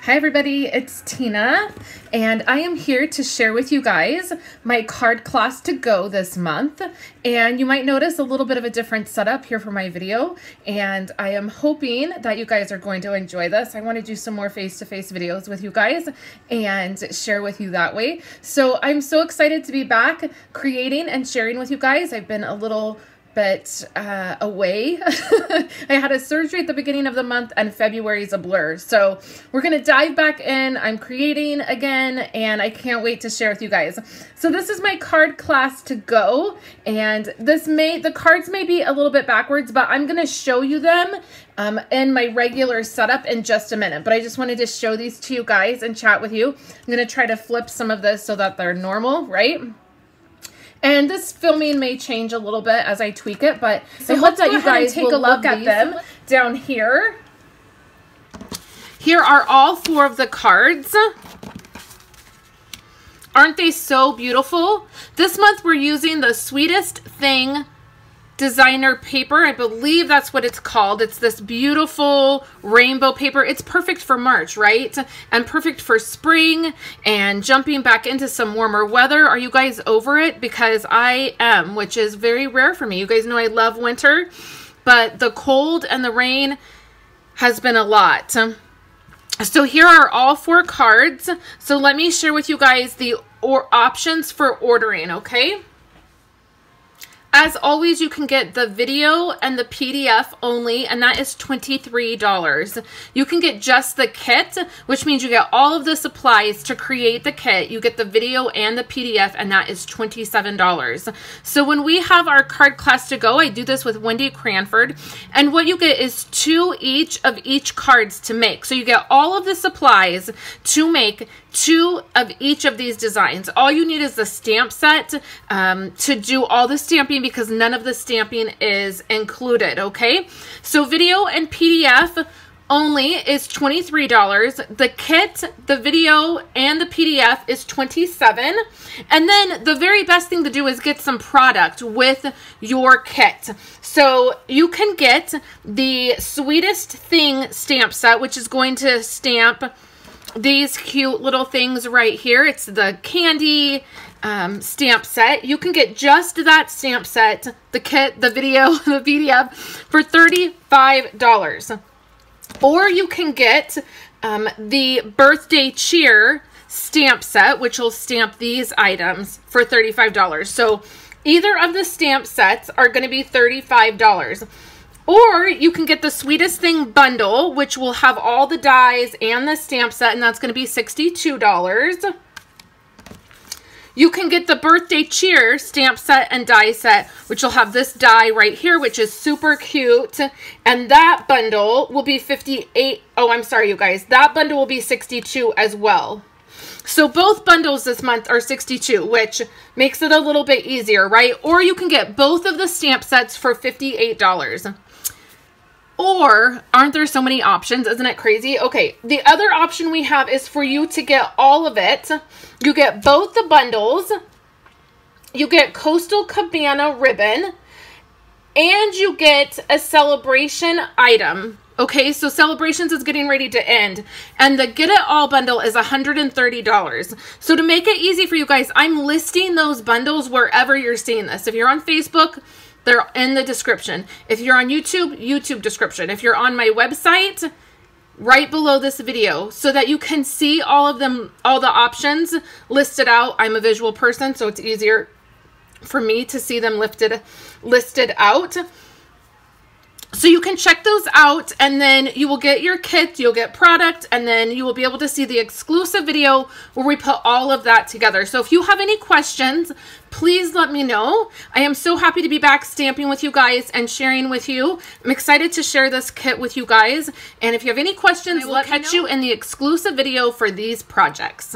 Hi everybody, it's Tina, and I am here to share with you guys my card class to go this month. And you might notice a little bit of a different setup here for my video, and I am hoping that you guys are going to enjoy this. I want to do some more face-to-face videos with you guys and share with you that way. So I'm so excited to be back creating and sharing with you guys. I've been a little bit away. I had a surgery at the beginning of the month and February is a blur. So we're going to dive back in. I'm creating again and I can't wait to share with you guys. So this is my card class to go, and the cards may be a little bit backwards, but I'm going to show you them in my regular setup in just a minute. But I just wanted to show these to you guys and chat with you. I'm going to try to flip some of this so that they're normal, right? And this filming may change a little bit as I tweak it, but I hope that you guys take a look at them down here. Here are all 4 of the cards. Aren't they so beautiful? This month we're using the Sweetest Thing designer paper. I believe that's what it's called. It's this beautiful rainbow paper. It's perfect for March, right? And perfect for spring and jumping back into some warmer weather. Are you guys over it? Because I am, which is very rare for me. You guys know I love winter, but the cold and the rain has been a lot. So here are all 4 cards. So let me share with you guys the options for ordering, okay? As always, you can get the video and the PDF only, and that is $23. You can get just the kit, which means you get all of the supplies to create the kit. You get the video and the PDF, and that is $27. So when we have our card class to go, I do this with Wendy Cranford, and what you get is 2 each of each cards to make. So you get all of the supplies to make 2 of each of these designs. All you need is the stamp set to do all the stamping, because none of the stamping is included, okay? So video and PDF only is $23. The kit, the video, and the PDF is $27. And then the very best thing to do is get some product with your kit. So you can get the Sweetest Thing stamp set, which is going to stamp these cute little things right here. It's the candy stamp set. You can get just that stamp set, the kit, the video, the PDF for $35. Or you can get the birthday cheer stamp set, which will stamp these items for $35. So either of the stamp sets are going to be $35. Or you can get the Sweetest Thing bundle, which will have all the dies and the stamp set, and that's going to be $62. You can get the birthday cheer stamp set and die set, which will have this die right here, which is super cute. And that bundle will be $58. Oh, I'm sorry, you guys. That bundle will be $62 as well. So both bundles this month are $62, which makes it a little bit easier, right? Or you can get both of the stamp sets for $58. Or, aren't there so many options? Isn't it crazy? Okay, the other option we have is for you to get all of it. You get both the bundles. You get Coastal Cabana ribbon. And you get a celebration item. Okay, so Celebrations is getting ready to end. And the Get It All bundle is $130. So to make it easy for you guys, I'm listing those bundles wherever you're seeing this. If you're on Facebook, they're in the description. If you're on YouTube, YouTube description. If you're on my website, right below this video, so that you can see all of them, all the options listed out. I'm a visual person, so it's easier for me to see them listed out. So you can check those out, and then you will get your kit, you'll get product, and then you will be able to see the exclusive video where we put all of that together. So if you have any questions, please let me know. I am so happy to be back stamping with you guys and sharing with you. I'm excited to share this kit with you guys. And if you have any questions, I will catch you in the exclusive video for these projects.